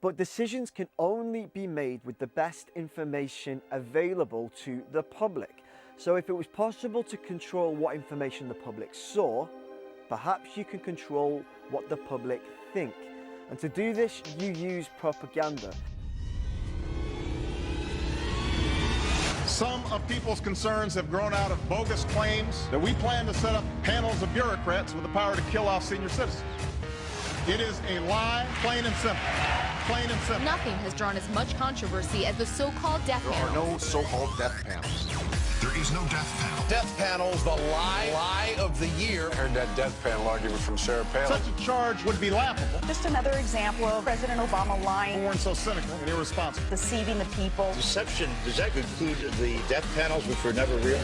But decisions can only be made with the best information available to the public. So if it was possible to control what information the public saw, perhaps you can control what the public think. And to do this, you use propaganda. Some of people's concerns have grown out of bogus claims that we plan to set up panels of bureaucrats with the power to kill off senior citizens. It is a lie, plain and simple. Plain and simple. Nothing has drawn as much controversy as the so-called death panel. There are no so-called death panels. There is no death panel. Death panel's the lie of the year. I heard that death panel argument from Sarah Palin. Such a charge would be laughable. Just another example of President Obama lying. Who weren't so cynical and irresponsible. Deceiving the people. Deception, does that include the death panels, which were never real?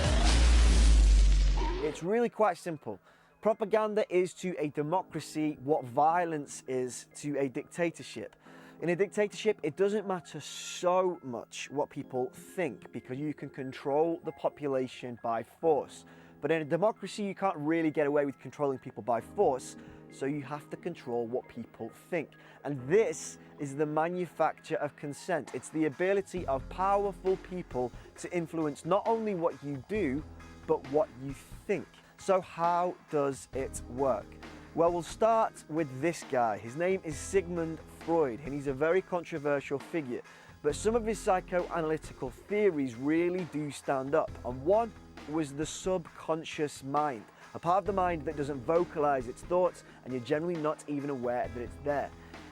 It's really quite simple. Propaganda is to a democracy what violence is to a dictatorship. In a dictatorship, it doesn't matter so much what people think because you can control the population by force. But in a democracy, you can't really get away with controlling people by force, so you have to control what people think. And this is the manufacture of consent. It's the ability of powerful people to influence not only what you do, but what you think. So how does it work? Well, we'll start with this guy. His name is Sigmund Freud, and he's a very controversial figure. But some of his psychoanalytical theories really do stand up. And one was the subconscious mind, a part of the mind that doesn't vocalize its thoughts, and you're generally not even aware that it's there.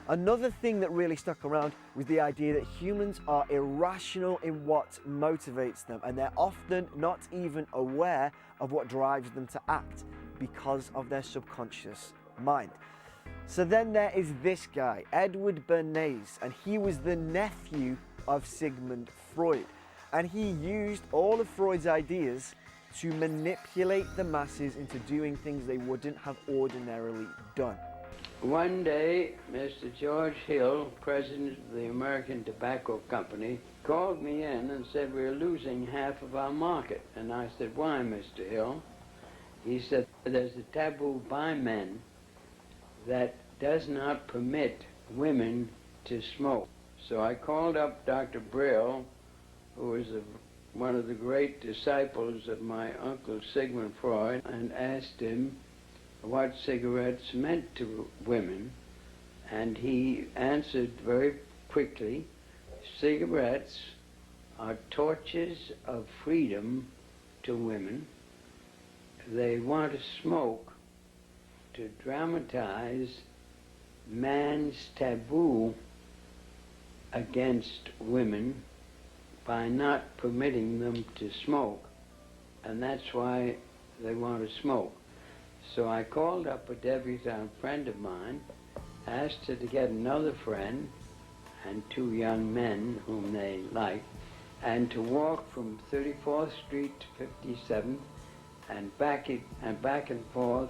Another thing that really stuck around was the idea that humans are irrational in what motivates them, and they're often not even aware of what drives them to act because of their subconscious mind. So then there is this guy, Edward Bernays, and he was the nephew of Sigmund Freud, and he used all of Freud's ideas to manipulate the masses into doing things they wouldn't have ordinarily done. One day, Mr. George Hill, president of the American Tobacco Company, called me in and said, we're losing half of our market. And I said, why, Mr. Hill? He said, there's a taboo by men that does not permit women to smoke. So I called up Dr. Brill, who was one of the great disciples of my uncle Sigmund Freud, and asked him what cigarettes meant to women, and he answered very quickly, cigarettes are torches of freedom to women. They want to smoke to dramatize man's taboo against women by not permitting them to smoke, and that's why they want to smoke. So I called up a debutante friend of mine, asked her to get another friend and two young men whom they liked, and to walk from 34th Street to 57th and back and forth,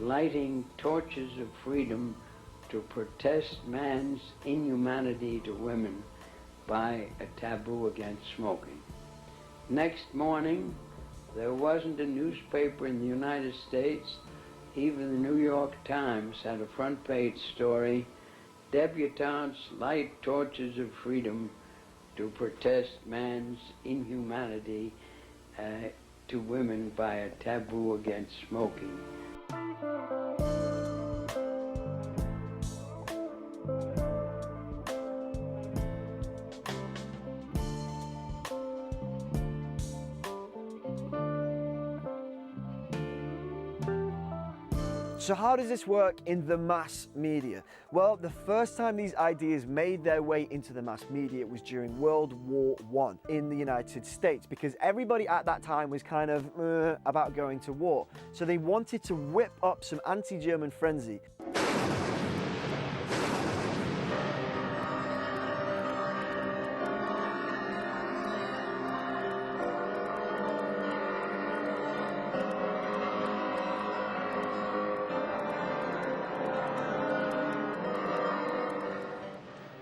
lighting torches of freedom to protest man's inhumanity to women by a taboo against smoking. Next morning, there wasn't a newspaper in the United States, even the New York Times had a front page story, debutantes light torches of freedom to protest man's inhumanity to women by a taboo against smoking. So how does this work in the mass media? Well, the first time these ideas made their way into the mass media was during World War I in the United States, because everybody at that time was kind of about going to war. So they wanted to whip up some anti-German frenzy.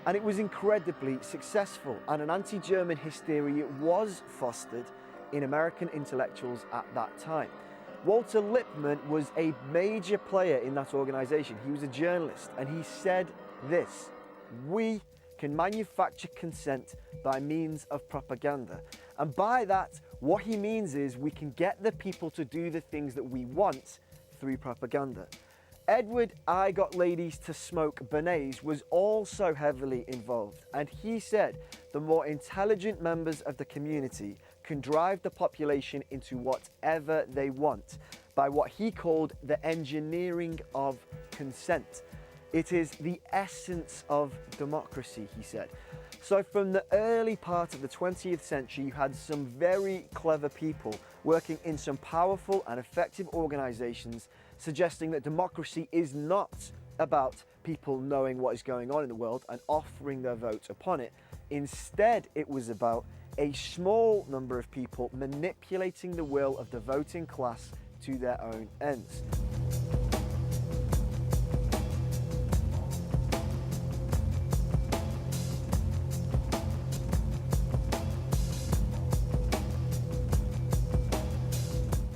And it was incredibly successful, and an anti-German hysteria was fostered in American intellectuals at that time. Walter Lippmann was a major player in that organization. He was a journalist, and he said this: we can manufacture consent by means of propaganda. And by that, what he means is we can get the people to do the things that we want through propaganda. Edward I Got Ladies to Smoke Bernays was also heavily involved, and he said the more intelligent members of the community can drive the population into whatever they want by what he called the engineering of consent. It is the essence of democracy, he said. So from the early part of the 20th century, you had some very clever people working in some powerful and effective organizations suggesting that democracy is not about people knowing what is going on in the world and offering their vote upon it. Instead, it was about a small number of people manipulating the will of the voting class to their own ends.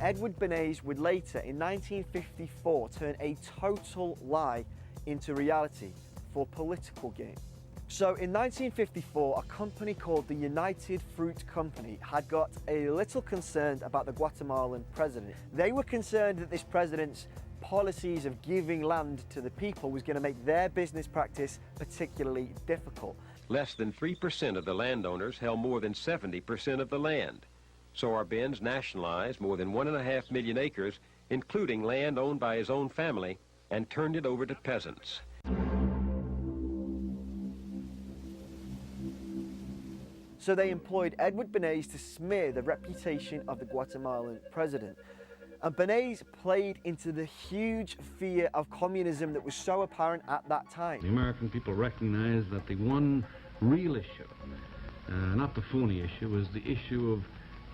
Edward Bernays would later, in 1954, turn a total lie into reality for political gain. So in 1954, a company called the United Fruit Company had got a little concerned about the Guatemalan president. They were concerned that this president's policies of giving land to the people was going to make their business practice particularly difficult. Less than 3% of the landowners held more than 70% of the land. So Arbenz nationalized more than 1.5 million acres, including land owned by his own family, and turned it over to peasants. So they employed Edward Bernays to smear the reputation of the Guatemalan president. And Bernays played into the huge fear of communism that was so apparent at that time. The American people recognized that the one real issue, not the phony issue, was the issue of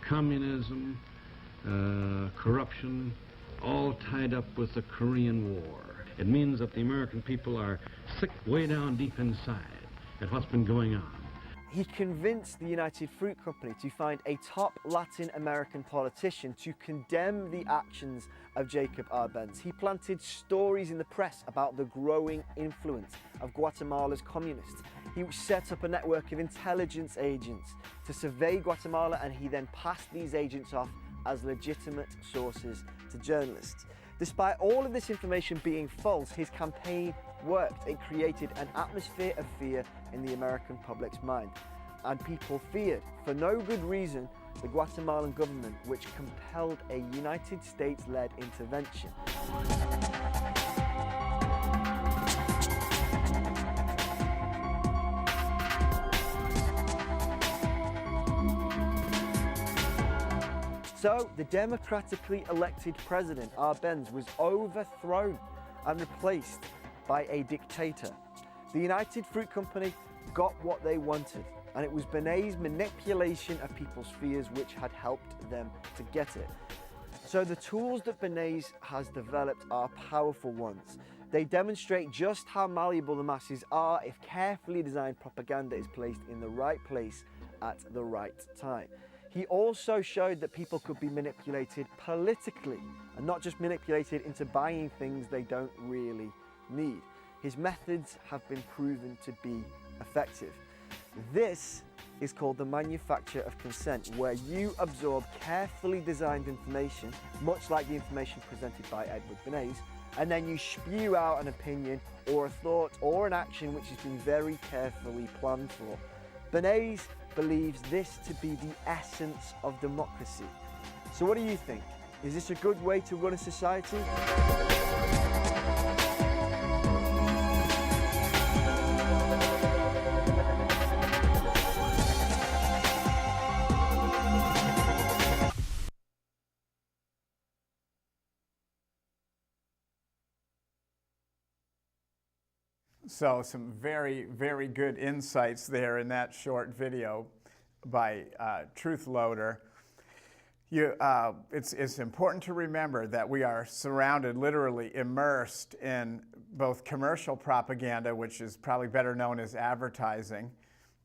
communism, corruption, all tied up with the Korean War. It means that the American people are sick way down deep inside at what's been going on. He convinced the United Fruit Company to find a top Latin American politician to condemn the actions of Jacob Arbenz. He planted stories in the press about the growing influence of Guatemala's communists. He set up a network of intelligence agents to survey Guatemala, and he then passed these agents off as legitimate sources to journalists. Despite all of this information being false, his campaign worked. It created an atmosphere of fear in the American public's mind. And people feared, for no good reason, the Guatemalan government, which compelled a United States-led intervention. So, the democratically elected president, Arbenz, was overthrown and replaced by a dictator. The United Fruit Company got what they wanted, and it was Bernays' manipulation of people's fears which had helped them to get it. So the tools that Bernays has developed are powerful ones. They demonstrate just how malleable the masses are if carefully designed propaganda is placed in the right place at the right time. He also showed that people could be manipulated politically, and not just manipulated into buying things they don't really need. His methods have been proven to be effective. This is called the manufacture of consent, where you absorb carefully designed information, much like the information presented by Edward Bernays, and then you spew out an opinion or a thought or an action which has been very carefully planned for. Bernays believes this to be the essence of democracy. So what do you think? Is this a good way to run a society? So some very, very good insights there in that short video by Truthloader. It's important to remember that we are surrounded, literally immersed in both commercial propaganda, which is probably better known as advertising,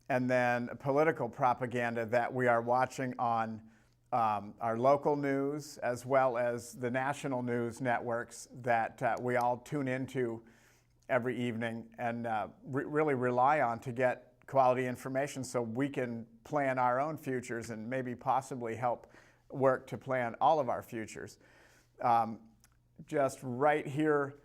and then political propaganda that we are watching on our local news as well as the national news networks that we all tune into every evening and really rely on to get quality information so we can plan our own futures and maybe possibly help work to plan all of our futures. Just right here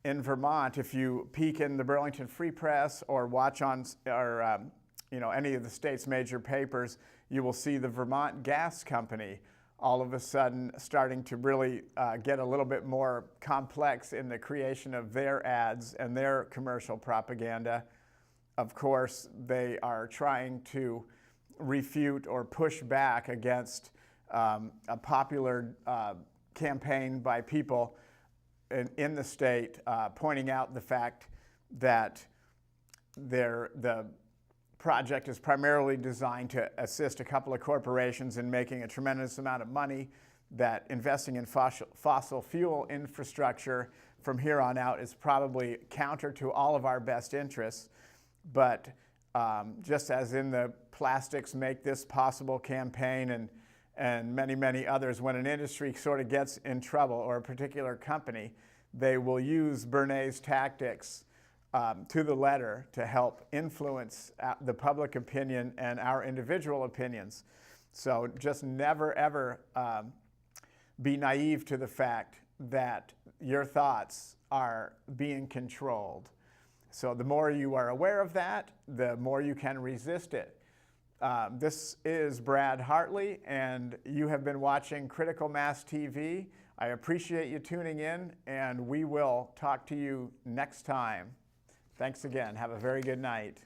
in Vermont, if you peek in the Burlington Free Press or watch on any of the state's major papers, you will see the Vermont Gas Company all of a sudden starting to really get a little bit more complex in the creation of their ads and their commercial propaganda. Of course, they are trying to refute or push back against a popular campaign by people in the state pointing out the fact that the project is primarily designed to assist a couple of corporations in making a tremendous amount of money, that investing in fossil fuel infrastructure from here on out is probably counter to all of our best interests. But just as in the plastics make this possible campaign and many, many others, when an industry sort of gets in trouble or a particular company, they will use Bernays tactics to the letter to help influence the public opinion and our individual opinions. So just never, ever be naive to the fact that your thoughts are being controlled. So the more you are aware of that, the more you can resist it. This is Brad Hartley, and you have been watching Critical Mass TV. I appreciate you tuning in, and we will talk to you next time. Thanks again. Have a very good night.